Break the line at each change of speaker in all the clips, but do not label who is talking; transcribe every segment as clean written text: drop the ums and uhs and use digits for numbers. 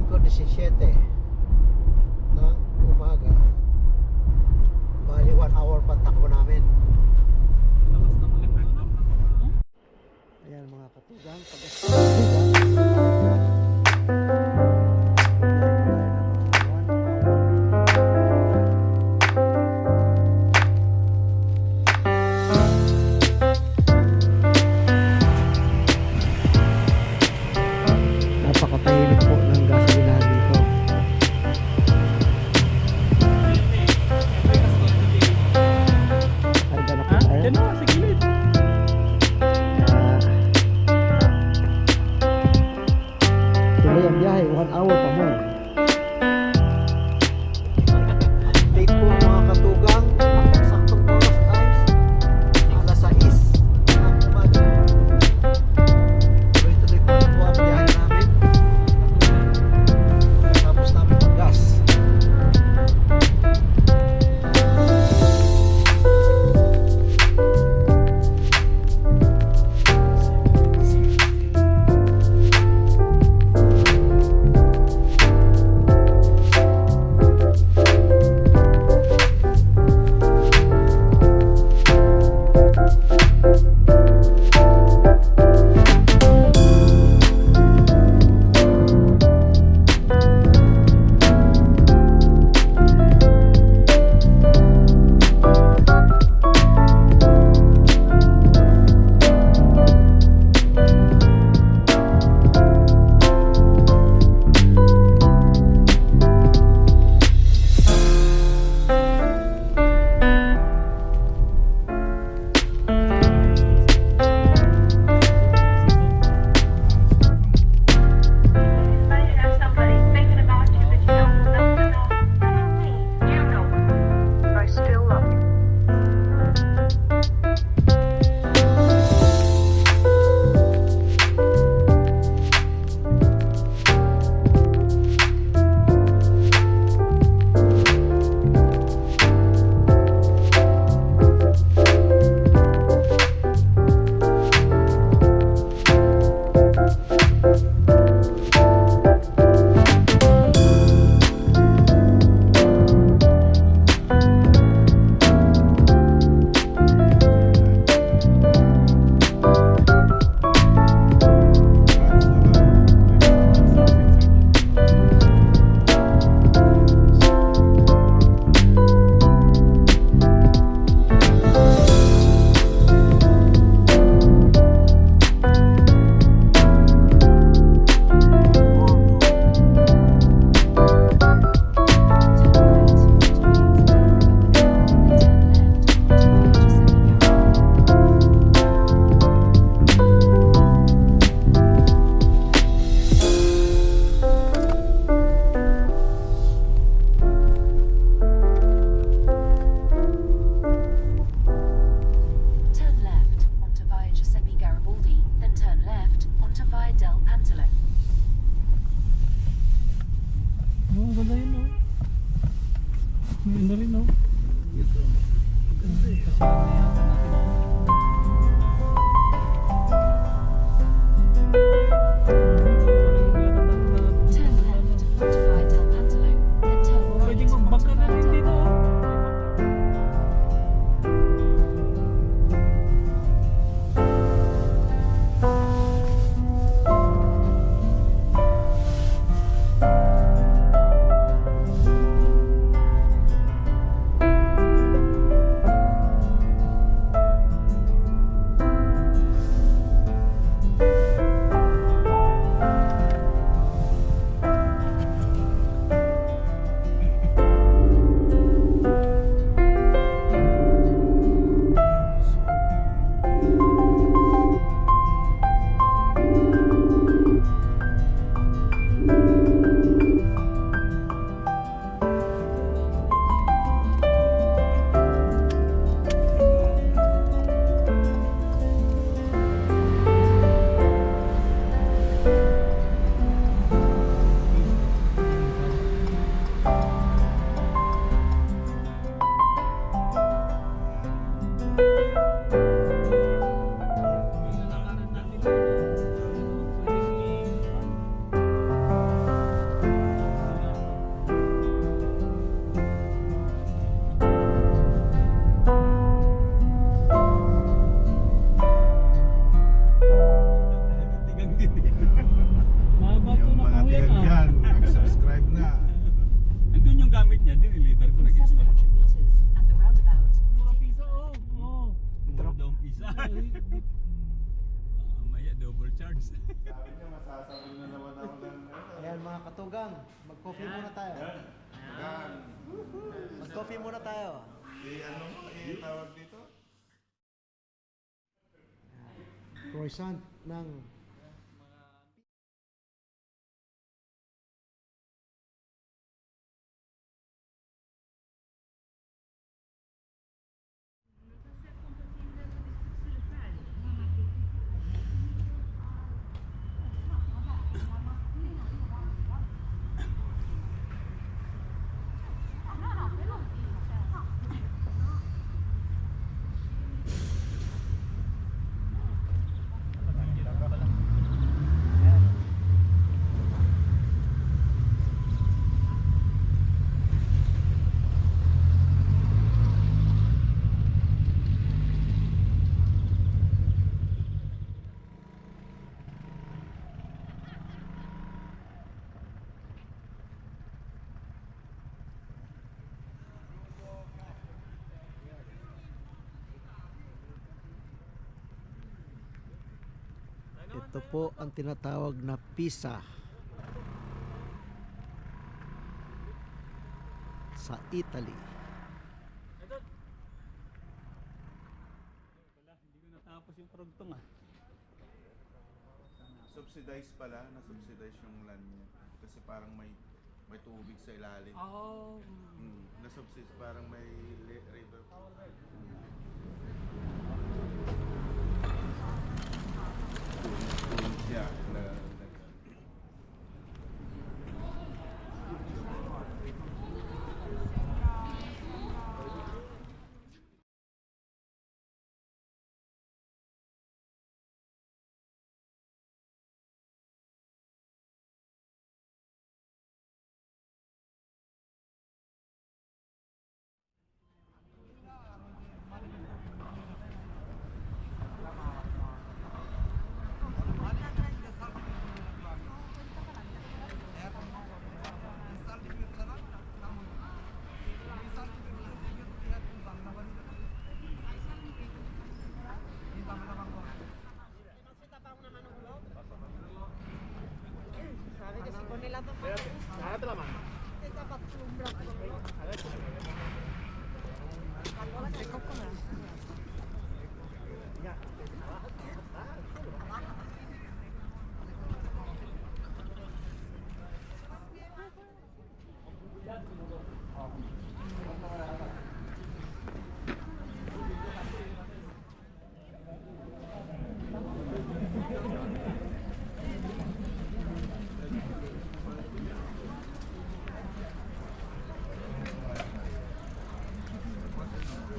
5:17 ng umaga. Bali 1 hour pa takbo namin. Ayan mga katugang, napakatahimik po ng gasolinahan dito. Arga na po tayo.
Yan na, sa gilid.
Tuloy ang biyahe, 1 hour pa mo. Update po mga katugang, ang saktong oras ay alas 6 ng umaga. Tuloy-tuloy po na po ang biyahe namin. Tapos namin mag-gas.
nilider ko nag-install.
700 meters at the roundabout.
Mura Pisa, oh. Oh. Mura daw ang Pisa. Maya double charge.
Sabi niya, masasabi na naman ako ng
Ayan mga katugang, mag-coffee muna tayo.
Yan.
Mag-coffee muna tayo.
Ano mo, tawag dito?
Croissant ng ito po ang tinatawag na Pisa sa Italy.
Wala, hindi ko natapos yung prugtong ah.
Subsidized pala, na-subsidize yung land niya. Kasi parang may tubig sa ilalim.
Oh.
Na-subsidize, parang may river. Yeah,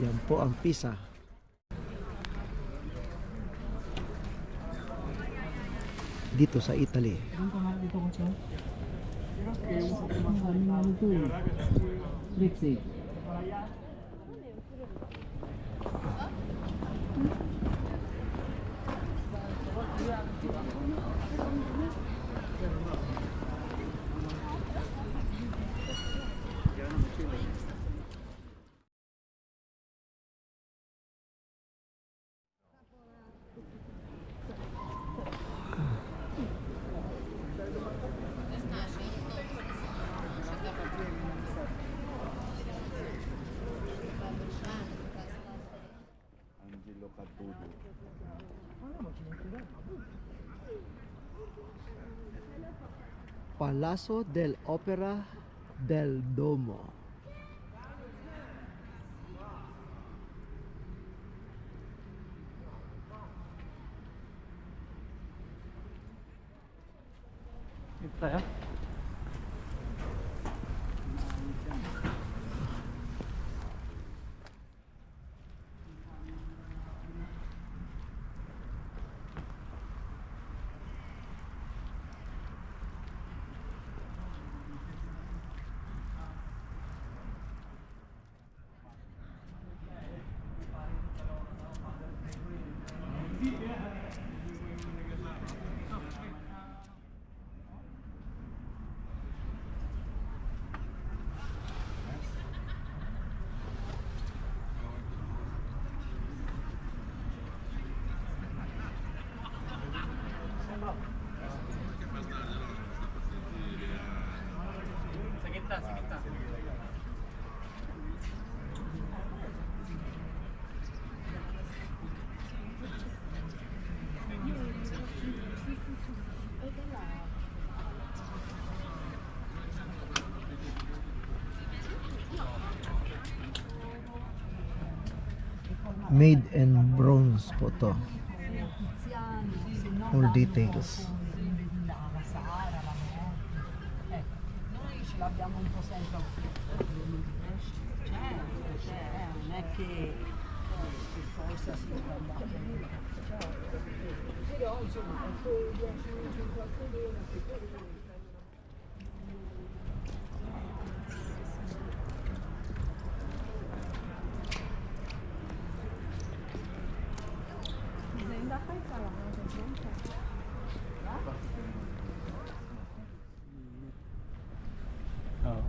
Yan po ang Pisa. Dito sa Italy. Palazzo dell'Opera del Duomo.
Ito tayo.
Made in bronze po to. All details.
Noi ce l'abbiamo un po' sempre non è che forse si sbaglia. Però insomma ecco 10-50 lire.
Oo.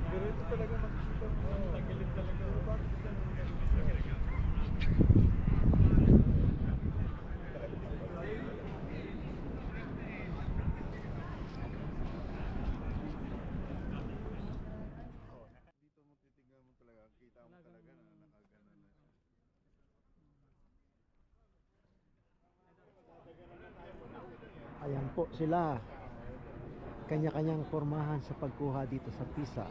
Pero ito talaga makikita mo. Tagilid talaga. Dito mo titignan mo talaga, kita mo talaga na nakagana na siya.
Ayan po sila. Kanya-kanyang pormahan sa pagkuha dito sa Pisa.